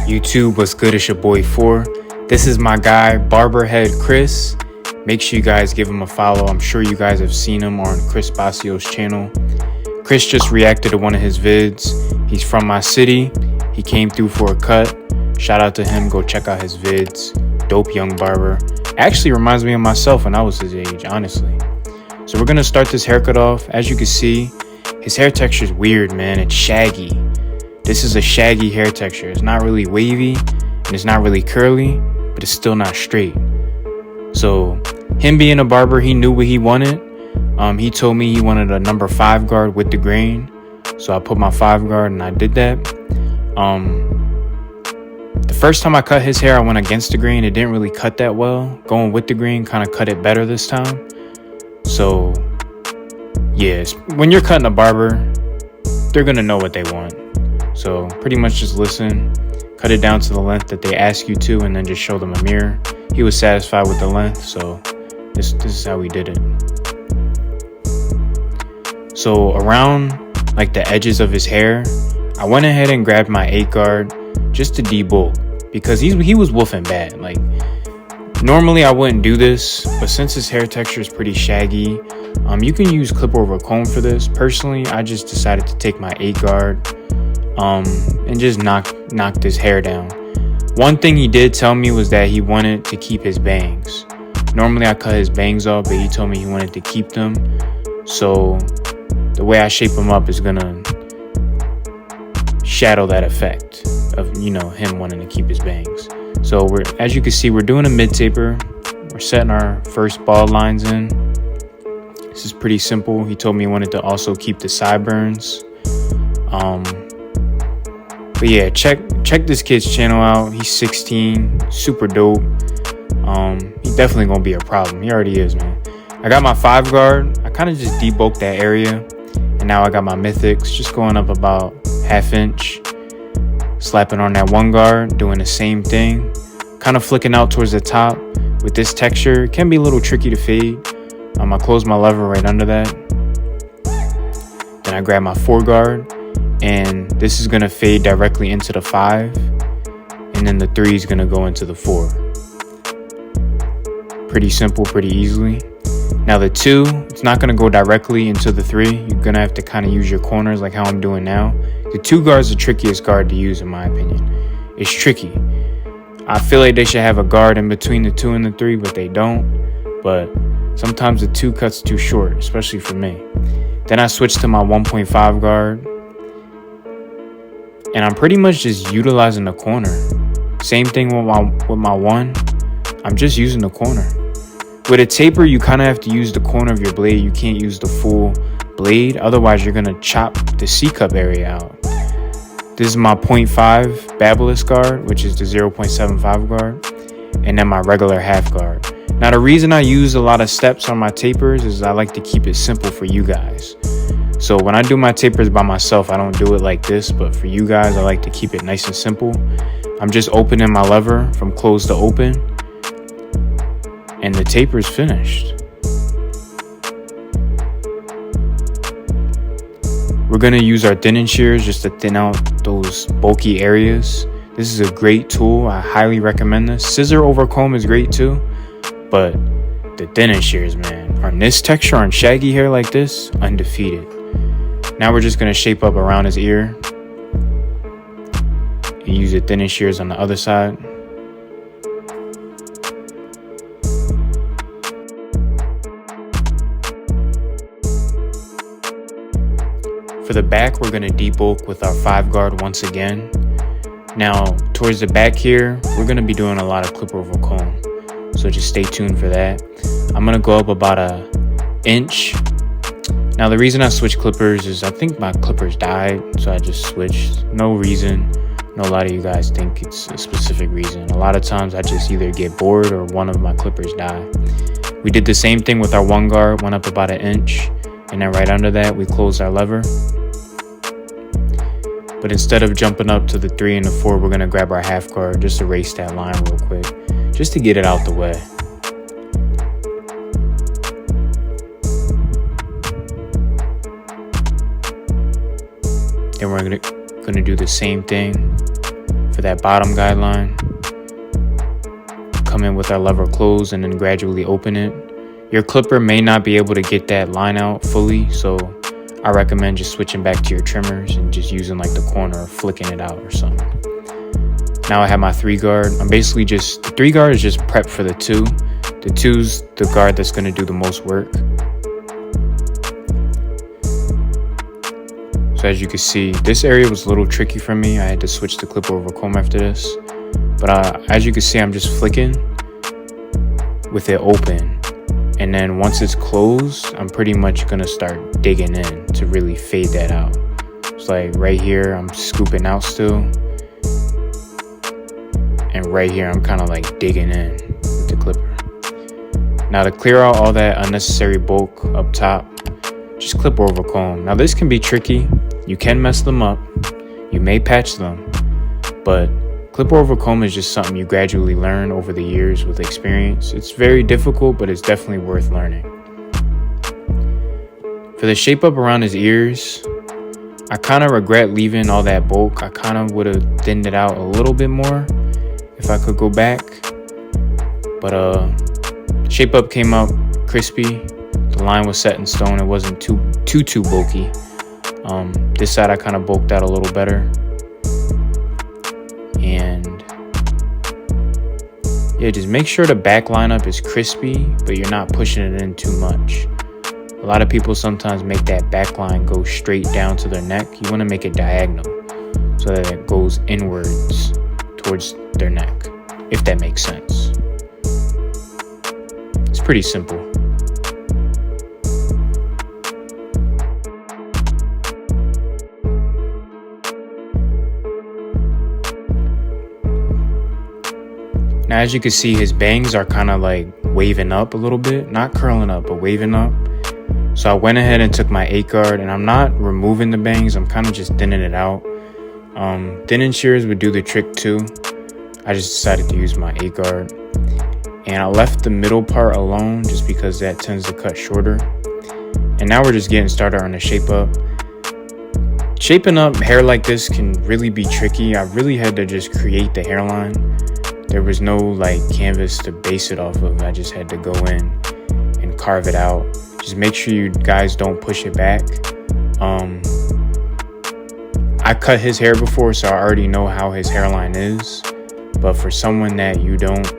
YouTube, what's good? It's your boy 4. This is my guy, Barber Head Chris. Make sure you guys give him a follow. I'm sure you guys have seen him on Chris Bassio's channel. Chris just reacted to one of his vids. He's from my city. He came through for a cut. Shout out to him. Go check out his vids. Dope young barber. Actually reminds me of myself when I was his age, honestly. So we're going to start this haircut off. As you can see, his hair texture is weird, man. It's shaggy. This is a shaggy hair texture. It's not really wavy and it's not really curly, but it's still not straight. So him being a barber, he knew what he wanted. He told me he wanted a number 5 guard with the grain. So I put my 5 guard and I did that. The first time I cut his hair, I went against the grain. It didn't really cut that well. Going with the grain kind of cut it better this time. So yes, when you're cutting a barber, they're going to know what they want. So pretty much just listen, cut it down to the length that they ask you to, and then just show them a mirror. He was satisfied with the length, so this is how we did it. So around like the edges of his hair, I went ahead and grabbed my 8 guard just to debulk because he was woofing bad. Like normally I wouldn't do this, but since his hair texture is pretty shaggy, you can use clip over comb for this. Personally, I just decided to take my 8 guard and just knock this hair down. One thing he did tell me was that he wanted to keep his bangs. Normally I cut his bangs off, but he told me he wanted to keep them. So the way I shape them up is gonna shadow that effect of, you know, him wanting to keep his bangs. So as you can see, we're doing a mid taper. We're setting our first bald lines in. This is pretty simple. He told me he wanted to also keep the sideburns. But yeah, check this kid's channel out. He's 16, super dope. He definitely gonna be a problem. He already is, man. I got my 5 guard. I kind of just debulked that area, and now I got my mythics just going up about 1/2 inch, slapping on that 1 guard, doing the same thing, kind of flicking out towards the top. With this texture, it can be a little tricky to fade. I close my lever right under that. Then I grab my 4 guard. And this is going to fade directly into the 5, and then the 3 is going to go into the 4. Pretty simple, pretty easily. Now the 2, it's not going to go directly into the 3. You're going to have to kind of use your corners like how I'm doing now. The 2 guard is the trickiest guard to use in my opinion. It's tricky. I feel like they should have a guard in between the 2 and the 3, but they don't. But sometimes the 2 cuts too short, especially for me. Then I switched to my 1.5 guard. And I'm pretty much just utilizing the corner. Same thing with my 1. I'm just using the corner. With a taper, you kind of have to use the corner of your blade. You can't use the full blade. Otherwise, you're going to chop the C-cup area out. This is my 0.5 Babylus guard, which is the 0.75 guard. And then my regular 1/2 guard. Now, the reason I use a lot of steps on my tapers is I like to keep it simple for you guys. So when I do my tapers by myself, I don't do it like this, but for you guys, I like to keep it nice and simple. I'm just opening my lever from closed to open, and the taper is finished. We're gonna use our thinning shears just to thin out those bulky areas. This is a great tool. I highly recommend this. Scissor over comb is great too, but the thinning shears, man, on this texture, on shaggy hair like this, undefeated. Now we're just going to shape up around his ear and use the thinning shears on the other side. For the back, we're going to debulk with our 5 guard once again. Now, towards the back here, we're going to be doing a lot of clip over comb. So just stay tuned for that. I'm going to go up about 1 inch. Now, the reason I switched clippers is I think my clippers died, so I just switched. No reason. I know a lot of you guys think it's a specific reason. A lot of times I just either get bored or one of my clippers die. We did the same thing with our 1 guard, went up about 1 inch, and then right under that, we closed our lever. But instead of jumping up to the 3 and the 4, we're going to grab our 1/2 guard, just erase that line real quick, just to get it out the way. Then we're gonna do the same thing for that bottom guideline. Come in with our lever closed and then gradually open it. Your clipper may not be able to get that line out fully, so I recommend just switching back to your trimmers and just using like the corner or flicking it out or something. Now I have my 3-guard. I'm basically the 3-guard is just prep for the 2. The 2's the guard that's going to do the most work. So as you can see, this area was a little tricky for me. I had to switch the clipper over comb after this. But as you can see, I'm just flicking with it open. And then once it's closed, I'm pretty much going to start digging in to really fade that out. It's like right here, I'm scooping out still. And right here, I'm kind of like digging in with the clipper. Now to clear out all that unnecessary bulk up top, just clip over comb. Now this can be tricky. You can mess them up. You may patch them. But clipper over comb is just something you gradually learn over the years with experience. It's very difficult, but it's definitely worth learning. For the shape up around his ears, I kind of regret leaving all that bulk. I kind of would have thinned it out a little bit more if I could go back. But shape up came out crispy. The line was set in stone. It wasn't too bulky. This side I kind of bulked out a little better. And yeah, just make sure the back lineup is crispy, but you're not pushing it in too much. A lot of people sometimes make that back line go straight down to their neck. You want to make it diagonal so that it goes inwards towards their neck, if that makes sense. It's pretty simple. Now, as you can see, his bangs are kind of like waving up a little bit, not curling up, but waving up. So I went ahead and took my 8-guard, and I'm not removing the bangs. I'm kind of just thinning it out. Thinning shears would do the trick too. I just decided to use my 8-guard. And I left the middle part alone just because that tends to cut shorter. And now we're just getting started on the shape up. Shaping up hair like this can really be tricky. I really had to just create the hairline. There was no like canvas to base it off of. I just had to go in and carve it out. Just make sure you guys don't push it back. I cut his hair before, so I already know how his hairline is. But for someone that you don't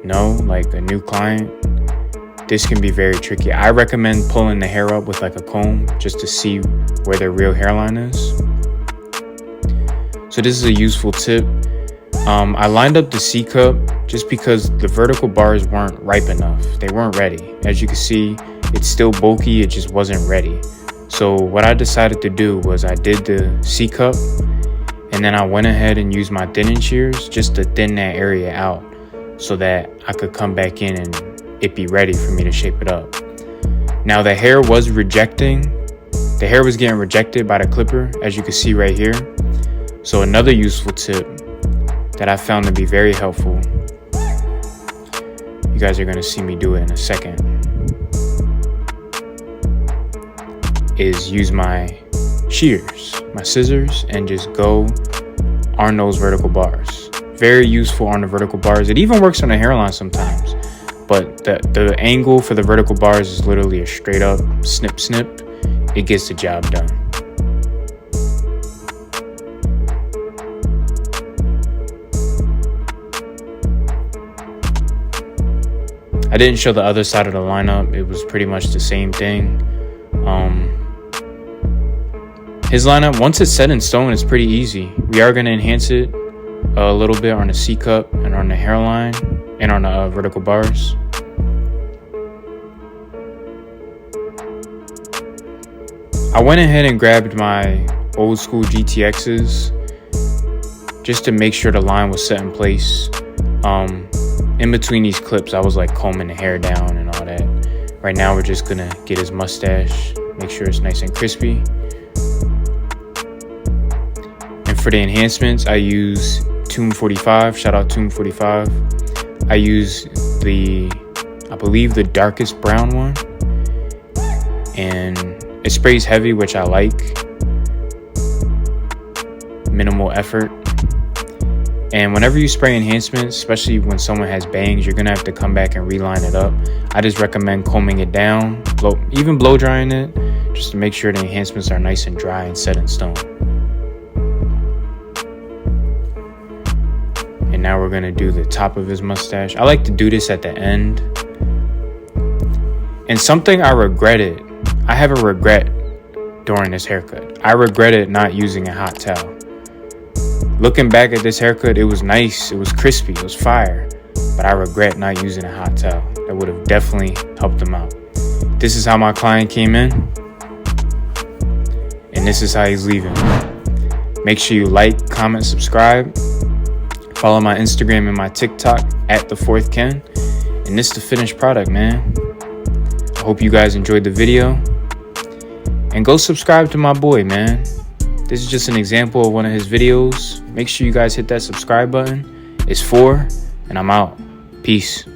know, like a new client, this can be very tricky. I recommend pulling the hair up with like a comb just to see where their real hairline is. So this is a useful tip. I lined up the C-cup just because the vertical bars weren't ripe enough. They weren't ready. As you can see, it's still bulky, it just wasn't ready. So what I decided to do was I did the C-cup, and then I went ahead and used my thinning shears just to thin that area out so that I could come back in and it be ready for me to shape it up. Now the hair was getting rejected by the clipper, as you can see right here. So another useful tip that I found to be very helpful, you guys are going to see me do it in a second, is use my shears, my scissors, and just go on those vertical bars. Very useful on the vertical bars. It even works on the hairline sometimes, but the angle for the vertical bars is literally a straight up snip snip. It gets the job done. I didn't show the other side of the lineup. It was pretty much the same thing. His lineup, once it's set in stone, it's pretty easy. We are going to enhance it a little bit on the C-cup and on the hairline and on the vertical bars. I went ahead and grabbed my old school GTXs just to make sure the line was set in place. In between these clips, I was like combing the hair down and all that. Right now, we're just gonna get his mustache, make sure it's nice and crispy. And for the enhancements, I use Tomb 45. Shout out Tomb 45. I use I believe the darkest brown one, and it sprays heavy, which I like. Minimal effort. And whenever you spray enhancements, especially when someone has bangs, you're gonna have to come back and reline it up. I just recommend combing it down, even blow drying it, just to make sure the enhancements are nice and dry and set in stone. And now we're gonna do the top of his mustache. I like to do this at the end. And something I regretted, I have a regret during this haircut. I regretted not using a hot towel. Looking back at this haircut, it was nice, it was crispy, it was fire, but I regret not using a hot towel. That would have definitely helped him out. This is how my client came in, and this is how he's leaving. Make sure you like, comment, subscribe. Follow my Instagram and my TikTok at the4thken. And this is the finished product, man. I hope you guys enjoyed the video. And go subscribe to my boy, man. This is just an example of one of his videos. Make sure you guys hit that subscribe button. It's 4, and I'm out. Peace.